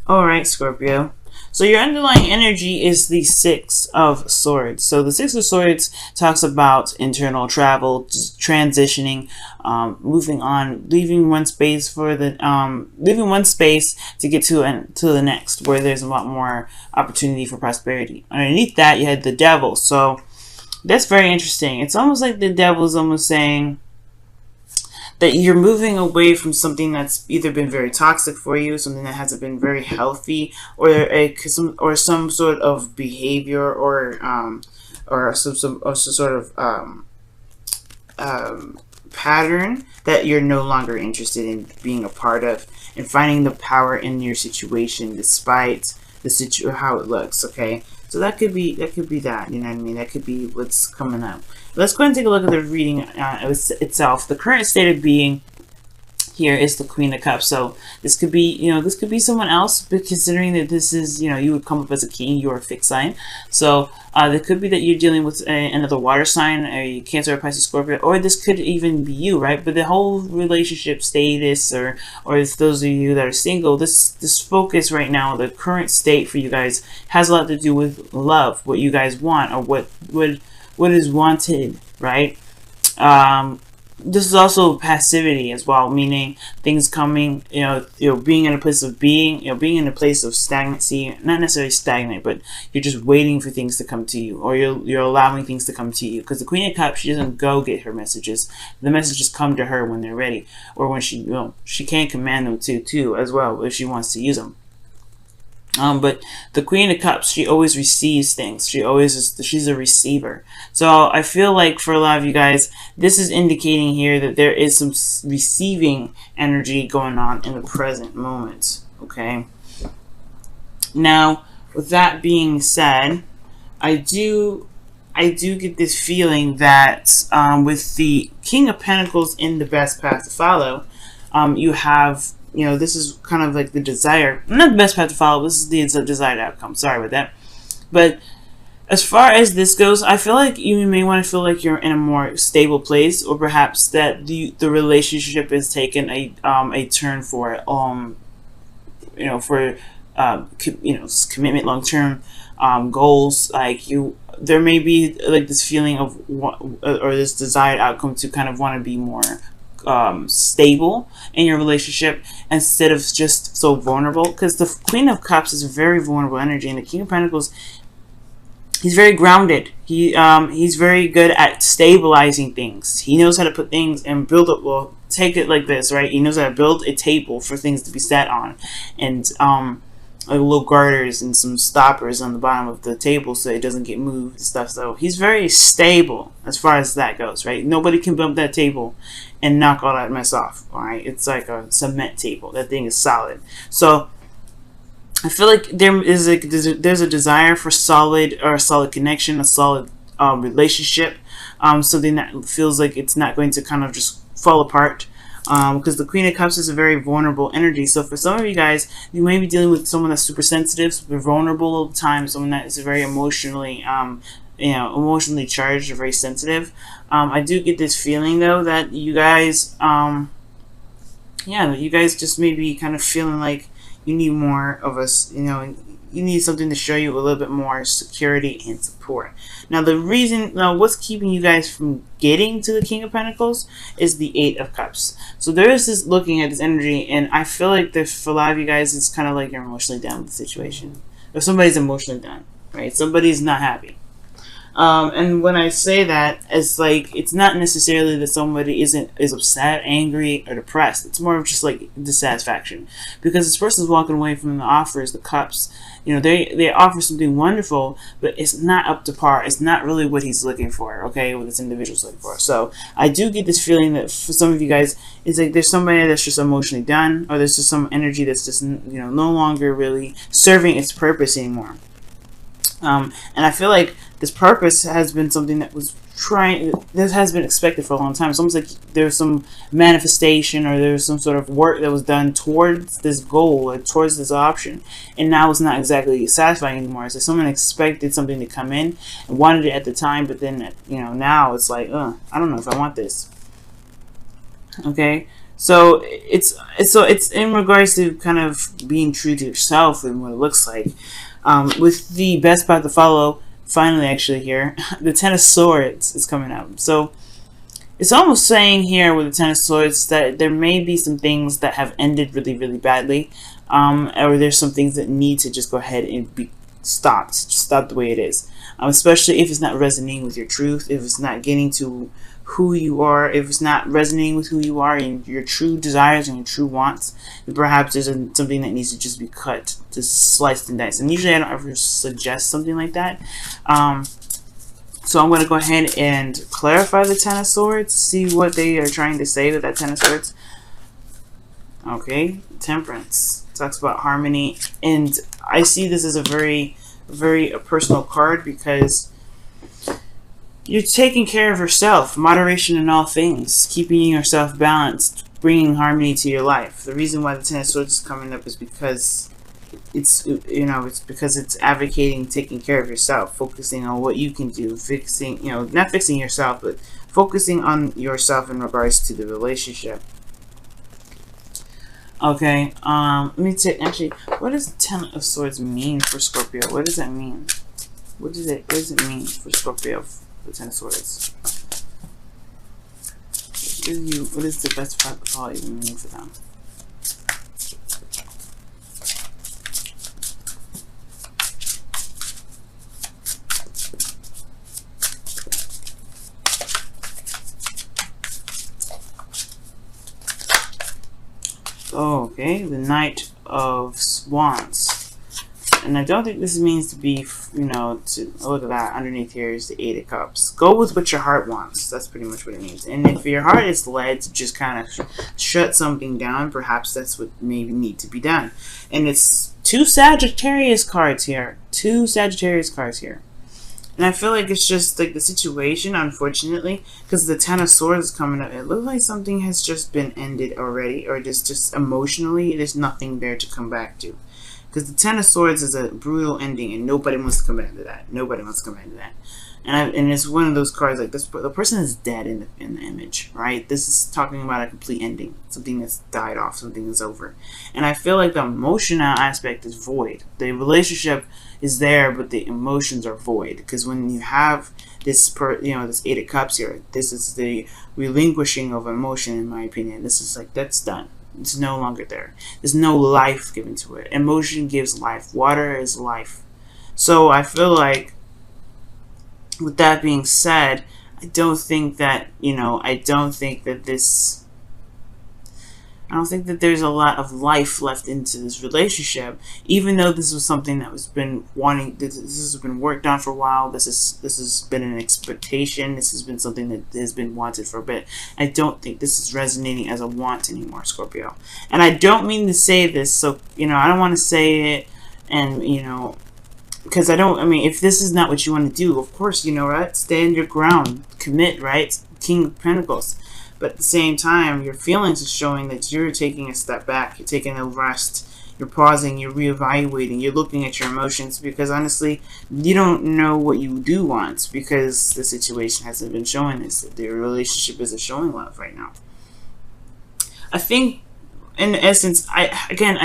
All right, Scorpio. So your underlying energy is the Six of Swords. So the Six of Swords talks about internal travel, transitioning, moving on, leaving one space to get to the next, where there's a lot more opportunity for prosperity. Underneath that, you had the Devil. So that's very interesting. It's almost like the Devil is almost saying that you're moving away from something that's either been very toxic for you, something that hasn't been very healthy, or some sort of behavior, or some sort of pattern that you're no longer interested in being a part of, and finding the power in your situation despite how it looks. Okay, so that could be that. You know what I mean? That could be what's coming up. Let's go ahead and take a look at the reading itself. The current state of being here is the Queen of Cups. So this could be, this could be someone else, but considering that this is, you would come up as a king, you're a fixed sign. So it could be that you're dealing with another water sign, a Cancer, or Pisces, Scorpio, or this could even be you, right? But the whole relationship status, or if those of you that are single, this focus right now, the current state for you guys, has a lot to do with love, what you guys want, or what is wanted, right? This is also passivity as well, meaning things coming, being in a place of being in a place of stagnancy, not necessarily stagnant, but you're just waiting for things to come to you, or you're allowing things to come to you. Because the Queen of Cups, she doesn't go get her messages. The messages come to her when they're ready, or when she can command them too as well, if she wants to use them. But the Queen of Cups, she always receives things. She's a receiver. So I feel like for a lot of you guys, this is indicating here that there is some receiving energy going on in the present moment. Okay. Now, with that being said, I do get this feeling that with the King of Pentacles in the best path to follow, you have, this is kind of like the desire, not the best path to follow, this is the desired outcome. Sorry about that. But as far as this goes, I feel like you may want to feel like you're in a more stable place, or perhaps that the relationship has taken a turn for commitment, long-term goals. Like there may be like this feeling of or this desired outcome to kind of want to be more stable in your relationship instead of just so vulnerable, because the Queen of Cups is a very vulnerable energy, and the King of Pentacles, he's very grounded. He's very good at stabilizing things. He knows how to put things and build up. Well, take it like this, right? He knows how to build a table for things to be sat on, and like little garters and some stoppers on the bottom of the table so it doesn't get moved and stuff. So he's very stable as far as that goes, right? Nobody can bump that table and knock all that mess off. All right, it's like a cement table. That thing is solid. So I feel like there's a desire for solid connection, a solid relationship, something that feels like it's not going to kind of just fall apart. Because the Queen of Cups is a very vulnerable energy. So for some of you guys, you may be dealing with someone that's super sensitive, super vulnerable all the time, someone that is very emotionally emotionally charged or very sensitive. I do get this feeling though that you guys you guys just may be kind of feeling like you need more of us, you need something to show you a little bit more security and support. Now what's keeping you guys from getting to the King of Pentacles is the Eight of Cups. So there is this looking at this energy, and I feel like for a lot of you guys, it's kind of like you're emotionally down with the situation. Or somebody's emotionally down, right? Somebody's not happy. And when I say that, it's like, it's not necessarily that somebody is upset, angry, or depressed. It's more of just like dissatisfaction, because this person's walking away from the offers, the cups. They offer something wonderful, but it's not up to par. It's not really what he's looking for, okay, what this individual's looking for. So I do get this feeling that for some of you guys, it's like there's somebody that's just emotionally done, or there's just some energy that's just no longer really serving its purpose anymore. And I feel like this purpose has been something that has been expected for a long time. It's almost like there's some manifestation, or there's some sort of work that was done towards this goal, or towards this option, and now it's not exactly satisfying anymore. It's like someone expected something to come in and wanted it at the time, but then now it's like, I don't know if I want this. Okay, So it's in regards to kind of being true to yourself and what it looks like. With the best path to follow, finally actually here, the Ten of Swords is coming up. So it's almost saying here with the Ten of Swords that there may be some things that have ended really, really badly, or there's some things that need to just go ahead and be stopped, stop the way it is. Especially if it's not resonating with your truth, if it's not getting to who you are, if it's not resonating with who you are and your true desires and your true wants, then perhaps there's something that needs to just be cut, just sliced and diced. And usually I don't ever suggest something like that. So I'm going to go ahead and clarify the Ten of Swords, see what they are trying to say with that Ten of Swords. Okay, Temperance talks about harmony, and I see this as a very, very personal card because you're taking care of yourself, moderation in all things, keeping yourself balanced, bringing harmony to your life. The reason why the Ten of Swords is coming up is because it's because it's advocating taking care of yourself, focusing on what you can do, fixing, not fixing yourself, but focusing on yourself in regards to the relationship. Okay, let me take, actually, what does Ten of Swords mean for Scorpio? What does that mean? What does it mean for Scorpio, the Ten of Swords? What is the best part of all even mean for them? Oh, okay, the Knight of Wands. And I don't think this means to be, to look at that. Underneath here is the Eight of Cups. Go with what your heart wants. That's pretty much what it means. And if your heart is led to just kind of shut something down, perhaps that's what maybe need to be done. And it's two Sagittarius cards here. And I feel like it's just like the situation, unfortunately, because the Ten of Swords is coming up. It looks like something has just been ended already, or just emotionally, there's nothing there to come back to. Because the Ten of Swords is a brutal ending, and nobody wants to come back to that. And it's one of those cards like this. The person is dead in the image, right? This is talking about a complete ending, something that's died off, something that's over. And I feel like the emotional aspect is void. The relationship is there, but the emotions are void. Because when you have this, this Eight of Cups here, this is the relinquishing of emotion. In my opinion, this is like that's done. It's no longer there. There's no life given to it. Emotion gives life. Water is life. So I feel like, with that being said, I don't think that there's a lot of life left into this relationship, even though this was something that this has been worked on for a while. This has been an expectation. This has been something that has been wanted for a bit. I don't think this is resonating as a want anymore, Scorpio. And I don't mean to say this, so I don't want to say it, and because if this is not what you want to do, of course, right? Stand your ground, commit, right? King of Pentacles. But at the same time, your feelings is showing that you're taking a step back, you're taking a rest, you're pausing, you're reevaluating, you're looking at your emotions, because honestly, you don't know what you do want, because the situation hasn't been showing this. The relationship isn't showing love right now. I think, in essence, I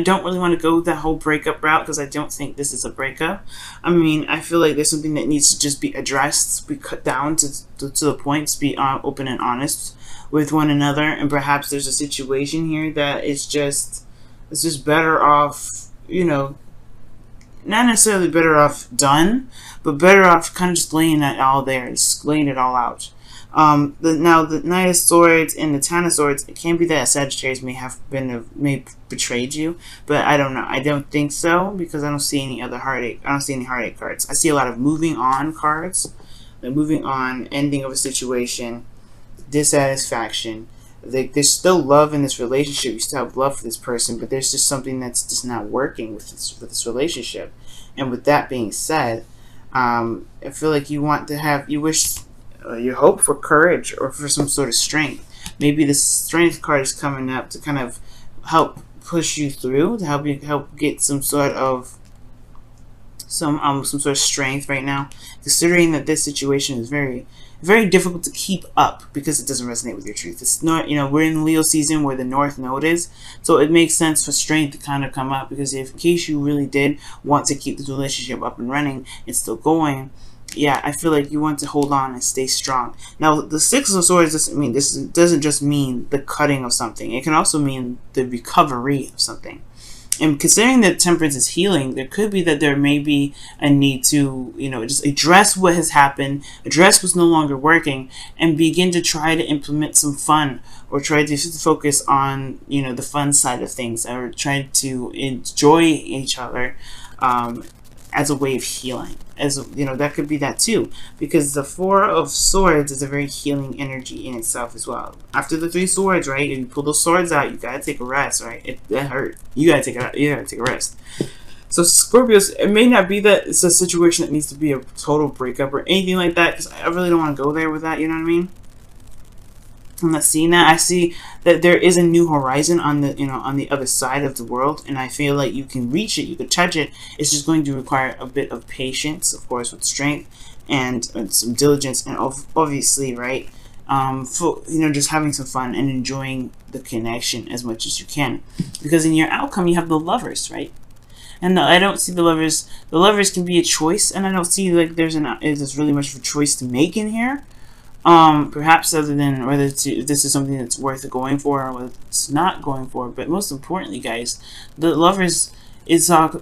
don't really want to go that whole breakup route, because I don't think this is a breakup. I feel like there's something that needs to just be addressed, be cut down to the point, to be open and honest with one another. And perhaps there's a situation here that it's just better off, not necessarily better off done, but better off kind of just laying that all there, just laying it all out. Now the Knight of Swords and the Ten of Swords, it can be that Sagittarius may betrayed you, but I don't know. I don't think so, because I don't see any other heartache. I don't see any heartache cards. I see a lot of moving on cards, like moving on, ending of a situation, dissatisfaction. There's still love in this relationship. You still have love for this person, but there's just something that's just not working with this relationship. And with that being said, I feel like you hope for courage or for some sort of strength. Maybe the strength card is coming up to kind of help push you through, to help get some sort of strength right now, considering that this situation is very very difficult to keep up because it doesn't resonate with your truth. It's not, you know, we're in Leo season where the North Node is, so it makes sense for strength to kind of come up, because if in case you really did want to keep this relationship up and running and still going, yeah, I feel like you want to hold on and stay strong. Now, the Six of Swords doesn't just mean the cutting of something. It can also mean the recovery of something. And considering that Temperance is healing, there could be that there may be a need to, you know, just address what has happened, address what's no longer working, and begin to try to implement some fun, or try to focus on, you know, the fun side of things, or try to enjoy each other as a way of healing. As you know, that could be that too, because the Four of Swords is a very healing energy in itself as well. After the Three Swords, right, if you pull those swords out, you gotta take a rest, right? That hurt. You gotta take a rest. So Scorpios, it may not be that it's a situation that needs to be a total breakup or anything like that, because I really don't want to go there with that. You know what I mean? I'm not seeing that. I see that there is a new horizon on the, you know, on the other side of the world, and I feel like you can reach it, you can touch it. It's just going to require a bit of patience, of course, with strength and some diligence, and obviously, right, you know, just having some fun and enjoying the connection as much as you can, because in your outcome you have the Lovers, right? And I don't see the Lovers. The Lovers can be a choice, and I don't see like there's really much of a choice to make in here. Perhaps other than whether this is something that's worth going for or whether it's not going for. But most importantly, guys, the Lovers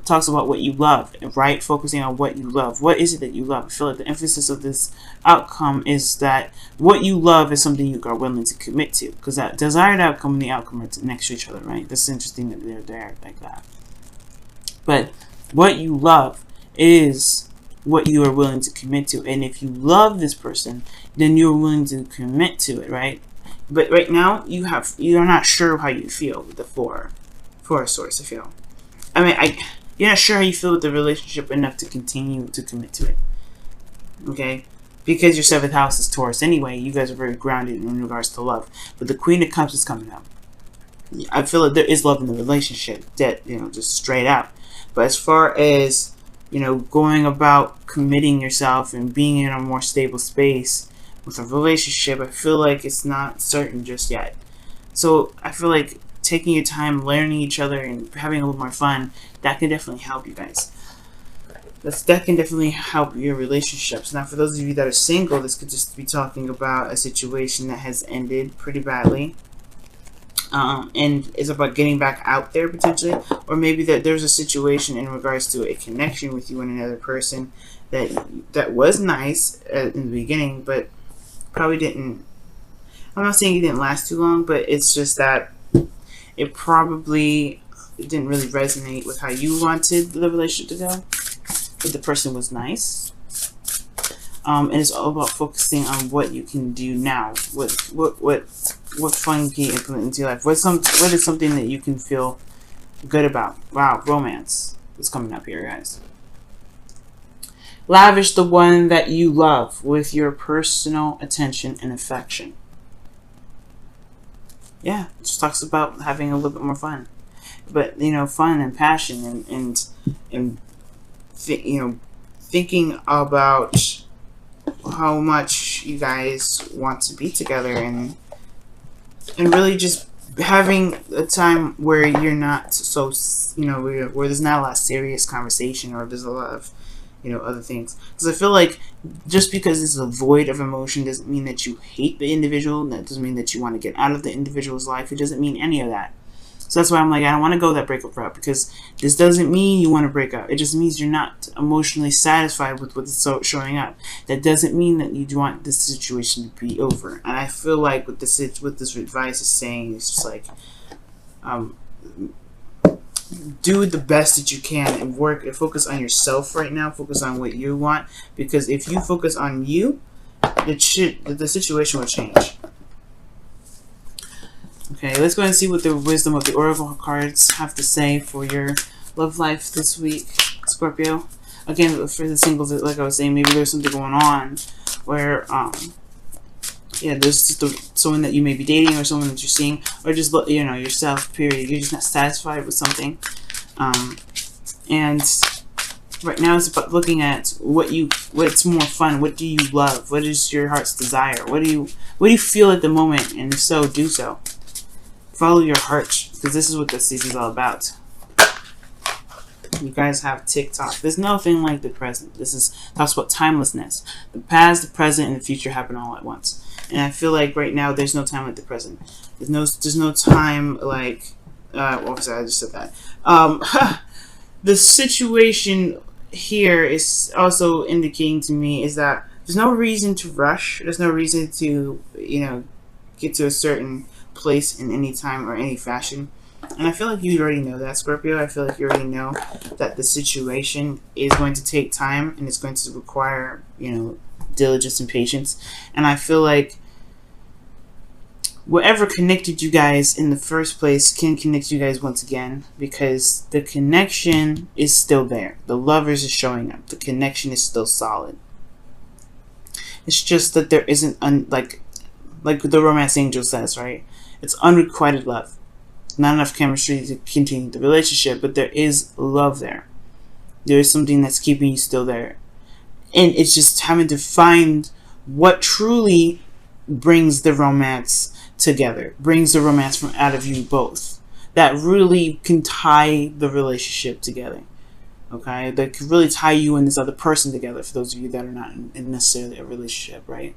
talks about what you love, right? Focusing on what you love. What is it that you love? I feel like the emphasis of this outcome is that what you love is something you are willing to commit to, because that desired outcome and the outcome are next to each other, right? That's interesting that they're there like that. But what you love is what you are willing to commit to, and if you love this person, then you're willing to commit to it, right? But right now you're not sure how you feel with the four of Swords. I feel, I mean, you're not sure how you feel with the relationship enough to continue to commit to it, okay? Because your 7th house is Taurus anyway. You guys are very grounded in regards to love, but the Queen of Cups is coming up. I feel like there is love in the relationship, that, you know, just straight out. But as far as, you know, going about committing yourself and being in a more stable space with a relationship, I feel like it's not certain just yet. So I feel like taking your time, learning each other, and having a little more fun, that can definitely help you guys. That can definitely help your relationships. Now, for those of you that are single, this could just be talking about a situation that has ended pretty badly. And it's about getting back out there potentially, or maybe that there's a situation in regards to a connection with you and another person that was nice in the beginning, but probably didn't. I'm not saying it didn't last too long, but it's just that it didn't really resonate with how you wanted the relationship to go. But the person was nice. And it's all about focusing on what you can do now. What fun can you implement into your life? What is something that you can feel good about? Wow, romance is coming up here, guys. Lavish the one that you love with your personal attention and affection. Yeah, it just talks about having a little bit more fun. But, you know, fun and passion and you know, thinking about how much you guys want to be together, and really just having a time where you're not so, you know, where there's not a lot of serious conversation, or there's a lot of, you know, other things. Because I feel like just because it's a void of emotion doesn't mean that you hate the individual. That doesn't mean that you want to get out of the individual's life. It doesn't mean any of that. So that's why I'm like, I don't want to go that breakup route, because this doesn't mean you want to break up. It just means you're not emotionally satisfied with what's showing up. That doesn't mean that you want this situation to be over. And I feel like what this advice is saying is just like, do the best that you can and work and focus on yourself right now. Focus on what you want, because if you focus on you, the situation will change. Okay, let's go ahead and see what the wisdom of the Oracle cards have to say for your love life this week, Scorpio. Again, for the singles, like I was saying, maybe there's something going on where, yeah, there's just someone that you may be dating, or someone that you're seeing, or just, you know, yourself, period. You're just not satisfied with something. And Right now, it's about looking at what's more fun. What do you love? What is your heart's desire? What do you feel at the moment? And if so, do so. Follow your heart, because this is what this season's all about. You guys have TikTok. There's nothing like the present. This is talks about timelessness. The past, the present, and the future happen all at once. And I feel like right now there's no time like the present. There's no time like obviously I just said that. The situation here is also indicating to me is that there's no reason to rush. There's no reason to, get to a certain place in any time or any fashion. And I feel like you already know that, Scorpio. I feel like you already know that the situation is going to take time and it's going to require, diligence and patience. And I feel like whatever connected you guys in the first place can connect you guys once again, because the connection is still there. The lovers is showing up. The connection is still solid. It's just that there isn't like the romance angel says, right? It's unrequited love. Not enough chemistry to continue the relationship, but there is love there. There is something that's keeping you still there. And it's just having to find what truly brings the romance together, brings the romance from out of you both, that really can tie the relationship together. That can really tie you and this other person together, for those of you that are not in necessarily a relationship, right?